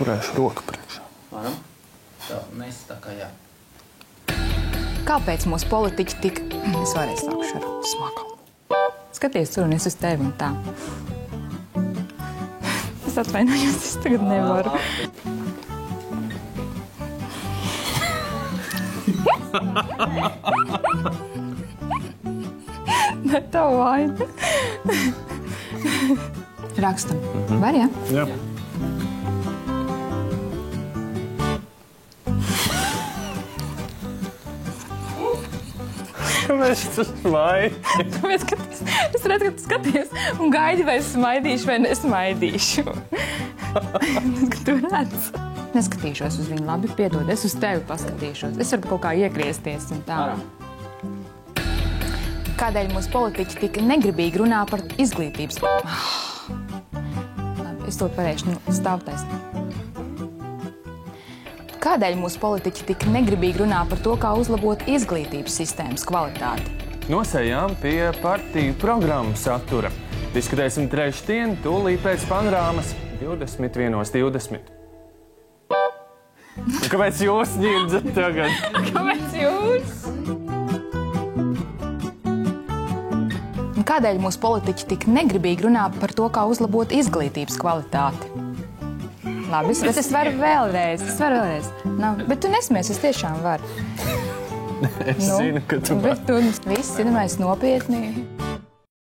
turēšu roku priekšā. Varam? Tā, nes tā kā jā. Kāpēc mūsu politiķi tik... Es varēju sākuši ar smakalu. Skaties tur un es uz tevi un tā. Es atvainojos, es tagad nevaru. Ne tā vaina. Rakstam. Var, jā? Jā. Kāpēc tu smaidi? Tāpēc, ka es redzu, ka tu skaties un gaidi, vai es smaidīšu vai nesmaidīšu. Ka tu redz. Neskatīšos uz viņu labi, piedod, es uz tevi paskatīšos. Es varu kaut kā iegriezties un tā. Kādēļ mūsu politiķi tik negribīgi runā par izglītības... Labi, es to pareišu, stāvtais. Kādēļ mūsu politiķi tik negribīgi runā par to, kā uzlabot izglītības sistēmas kvalitāti? Nosējām pie partiju programmas satura. Diskutēsim trešdien, tūlīt pēc panorāmas 21:20. Kāpēc jūs ņirdzat tagad? Kāpēc jūs? Kādēļ mūsu politiķi tik negribīgi runā par to, kā uzlabot izglītības kvalitāti? Labi, bet es varu vēlreiz. Nav, bet tu nesmies, es tiešām varu. Es zinu, ka tu vari. Bet tu viss, zinamais, nopietni.